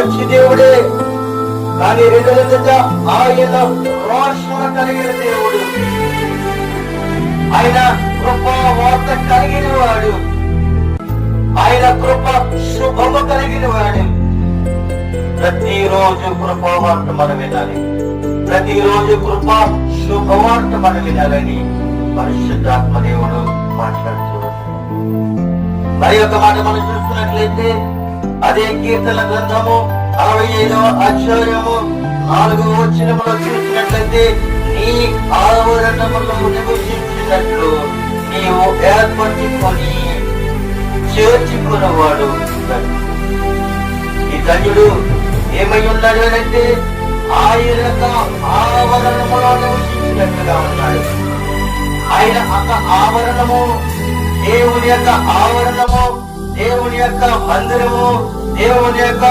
మంచి దేవుడే, కానీ రెండోదంటే ఆయన రోషణ కలిగిన దేవుడు, ఆయన కృప వార్త కలిగిన వాడు, ఆయన కృప శుభము కలిగిన వాడు. ప్రతిరోజు కృపవార్త మనం వినాలి, ప్రతిరోజు కృప శుభవార్త మనం వినాలని పరిశుద్ధాత్మ దేవుడు మాట్లాడుతూ. మరి ఒక మాట మనం చూస్తున్నట్లయితే అదే కీర్తన గ్రంథము 65వ అధ్యాయము 4వ వచనములో చూసినట్లయితే, నీ ఆవరణములో నివసించినట్లు నీవు ఏర్పరచుకొని చేర్చుకున్నవాడు. ఈ ధన్యుడు ఏమై ఉన్నాడు అంటే ఆయన యొక్క ఆవరణములో నివసించినట్లుగా ఉన్నాడు. ఆయన ఆవరణము, దేవుని యొక్క ఆవరణము, దేవుని యొక్క మందిరము, దేవుని యొక్క